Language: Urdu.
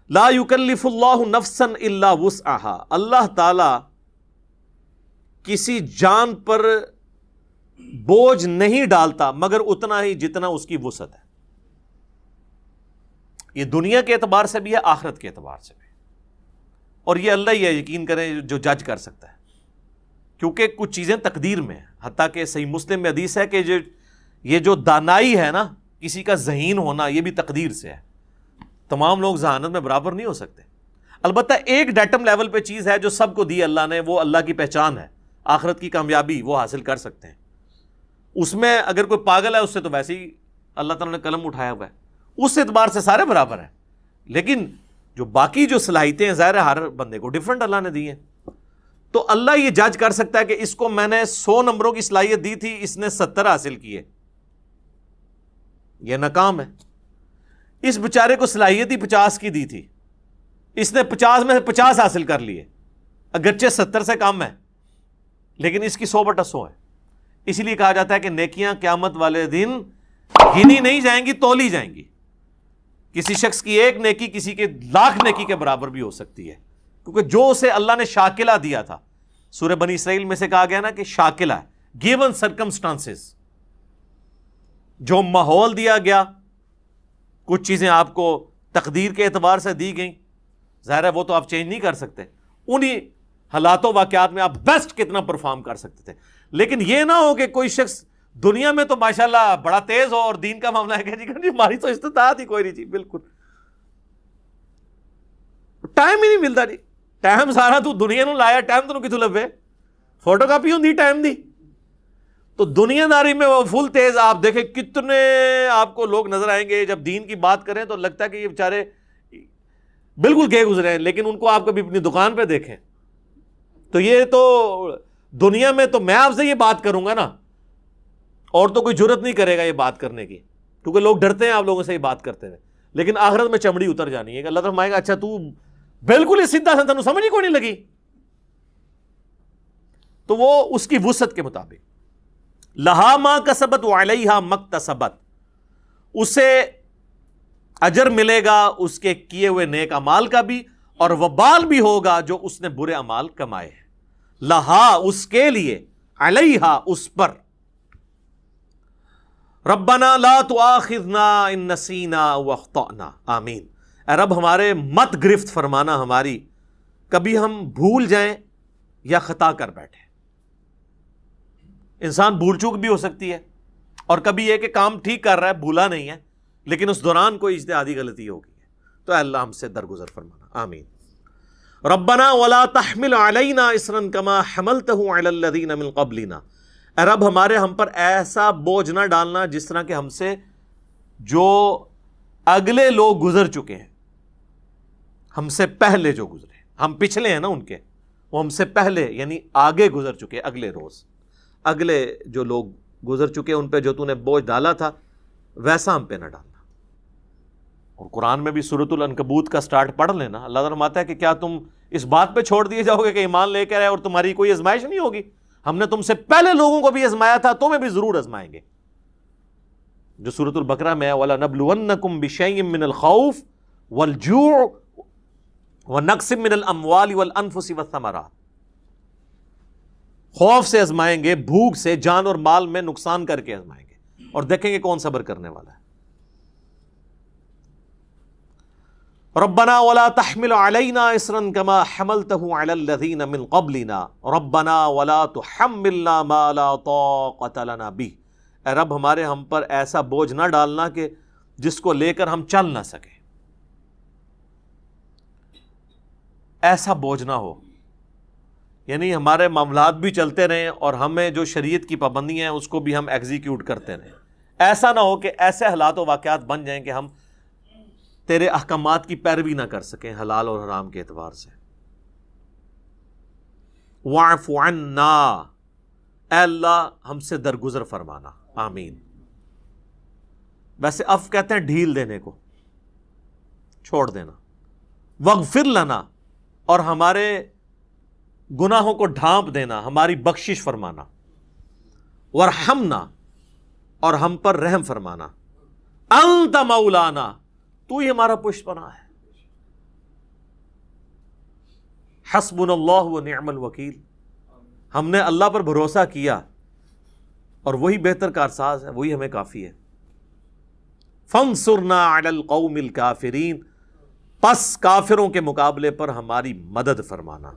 لا یکلف اللہ نفسا الا وسعها، اللہ تعالی کسی جان پر بوجھ نہیں ڈالتا مگر اتنا ہی جتنا اس کی وسعت ہے. یہ دنیا کے اعتبار سے بھی ہے، آخرت کے اعتبار سے بھی. اور یہ اللہ ہی ہے، یقین کریں، جو جج کر سکتا ہے، کیونکہ کچھ چیزیں تقدیر میں ہیں. حتیٰ کہ صحیح مسلم میں حدیث ہے کہ یہ جو دانائی ہے نا، کسی کا ذہین ہونا، یہ بھی تقدیر سے ہے. تمام لوگ ذہانت میں برابر نہیں ہو سکتے. البتہ ایک ڈیٹم لیول پہ چیز ہے جو سب کو دی اللہ نے، وہ اللہ کی پہچان ہے. آخرت کی کامیابی وہ حاصل کر سکتے ہیں. اس میں اگر کوئی پاگل ہے، اس سے تو ویسے ہی اللہ تعالیٰ نے قلم اٹھایا ہوا ہے. اس اعتبار سے سارے برابر ہیں. لیکن جو باقی جو صلاحیتیں ہیں، ظاہر ہے ہر بندے کو ڈیفرنٹ اللہ نے دی ہیں. تو اللہ یہ جج کر سکتا ہے کہ اس کو میں نے 100 نمبروں کی صلاحیت دی تھی، اس نے 70 حاصل کیے، یہ ناکام ہے. اس بیچارے کو صلاحیت ہی 50 کی دی تھی، اس نے 50 میں سے 50 حاصل کر لیے، اگرچہ 70 سے کم ہے، لیکن اس کی 100/100 ہے. اسی لیے کہا جاتا ہے کہ نیکیاں قیامت والے دن گنی نہیں جائیں گی، تولی جائیں گی. کسی شخص کی ایک نیکی کسی کے 1,00,000 نیکی کے برابر بھی ہو سکتی ہے، کیونکہ جو اسے اللہ نے شاکلہ دیا تھا. سورہ بنی اسرائیل میں سے کہا گیا نا کہ شاکلہ ہے، گیون سرکمسٹانسز، جو ماحول دیا گیا، کچھ چیزیں آپ کو تقدیر کے اعتبار سے دی گئیں، ظاہر ہے وہ تو آپ چینج نہیں کر سکتے. انہی حالات و واقعات میں آپ بیسٹ کتنا پرفارم کر سکتے تھے. لیکن یہ نہ ہو کہ کوئی شخص دنیا میں تو ماشاءاللہ بڑا تیز ہو اور دین کا معاملہ ہے کہ جی ہماری تو استطاعت ہی کوئی نہیں. جی بالکل ٹائم ہی نہیں ملتا. جی ٹائم سارا تو دنیا نو لایا، ٹائم تو کتوں لبے؟ فوٹو کاپی ہوندی ٹائم دی. تو دنیا داری میں وہ فل تیز. آپ دیکھیں کتنے آپ کو لوگ نظر آئیں گے جب دین کی بات کریں تو لگتا ہے کہ یہ بیچارے بالکل گئے گزرے ہیں، لیکن ان کو آپ کبھی اپنی دکان پہ دیکھیں تو یہ تو دنیا میں تو میں آپ سے یہ بات کروں گا نا، اور تو کوئی جرت نہیں کرے گا یہ بات کرنے کی، کیونکہ لوگ ڈرتے ہیں آپ لوگوں سے یہ بات کرتے ہوئے. لیکن آخرت میں چمڑی اتر جانی ہے کہ اللہ تعالیٰ فرمائے گا اچھا تو بالکل ہی سیدھا سا، سمجھ ہی کوئی نہیں لگی. تو وہ اس کی وسعت کے مطابق، لہا ما کسبت وعلیہا مکتسبت، اسے اجر ملے گا اس کے کیے ہوئے نیک اعمال کا بھی، اور وبال بھی ہوگا جو اس نے برے اعمال کمائے ہیں. لہا اس کے لیے، علیہا اس پر. ربنا لا تؤاخذنا ان نسینا واخطأنا، آمین. اے رب ہمارے مت گرفت فرمانا ہماری، کبھی ہم بھول جائیں یا خطا کر بیٹھیں. انسان بھول چوک بھی ہو سکتی ہے، اور کبھی یہ کہ کام ٹھیک کر رہا ہے، بھولا نہیں ہے، لیکن اس دوران کوئی اجتہادی غلطی ہو گئی ہے. تو اے اللہ ہم سے درگزر فرمانا، آمین. ربنا ولا تحمل علینا اصرا کما حملته علی الذین من قبلنا، اے رب ہم پر ایسا بوجھ نہ ڈالنا جس طرح کہ ہم سے جو اگلے لوگ گزر چکے ہیں، ہم سے پہلے جو گزرے، ہم پچھلے ہیں نا ان کے، وہ ہم سے پہلے یعنی آگے گزر چکے، اگلے روز اگلے جو لوگ گزر چکے ان پہ جو تو نے بوجھ ڈالا تھا ویسا ہم پہ نہ ڈالنا. اور قرآن میں بھی سورۃ العنکبوت کا سٹارٹ پڑھ لینا. اللہ تعالیٰ فرماتا ہے کہ کیا تم اس بات پہ چھوڑ دیے جاؤ گے کہ ایمان لے کر آئے اور تمہاری کوئی آزمائش نہیں ہوگی؟ ہم نے تم سے پہلے لوگوں کو بھی آزمایا تھا، تمہیں بھی ضرور آزمائیں گے. جو سورۃ البقرہ میں ہے وَلَنَبْلُوَنَّكُمْ بِشَيْءٍ مِّنَ الْخَوْفِ وَالْجُوعِ وَنَقْصٍ مِّنَ الْأَمْوَالِ وَالْأَنفُسِ وَالثَّمَرَاتِ، خوف سے آزمائیں گے، بھوک سے، جان اور مال میں نقصان کر کے آزمائیں گے، اور دیکھیں گے کون صبر کرنے والا ہے. ربنا ولا تحمل علينا اصرا كما حملته على الذين من قبلنا ربنا ولا تحملنا ما لا طاقة لنا به، اے رب ہم پر ایسا بوجھ نہ ڈالنا کہ جس کو لے کر ہم چل نہ سکیں. ایسا بوجھ نہ ہو، یعنی ہمارے معاملات بھی چلتے رہیں اور ہمیں جو شریعت کی پابندیاں ہیں اس کو بھی ہم ایگزیکیوٹ کرتے رہیں. ایسا نہ ہو کہ ایسے حالات و واقعات بن جائیں کہ ہم تیرے احکامات کی پیروی نہ کر سکیں حلال اور حرام کے اعتبار سے. واعف عنا، اے اللہ ہم سے درگزر فرمانا، آمین. ویسے عفو کہتے ہیں ڈھیل دینے کو، چھوڑ دینا. واغفر لنا، اور ہمارے گناہوں کو ڈھانپ دینا، ہماری بخشش فرمانا. وارحمنا، اور ہم پر رحم فرمانا. انت مولانا، تو ہی ہمارا پشت پناہ ہے. حسبنا اللہ و نعم الوکیل، ہم نے اللہ پر بھروسہ کیا اور وہی بہتر کارساز ہے، وہی ہمیں کافی ہے۔ فانصرنا علی القوم الکافرین، پس کافروں کے مقابلے پر ہماری مدد فرمانا۔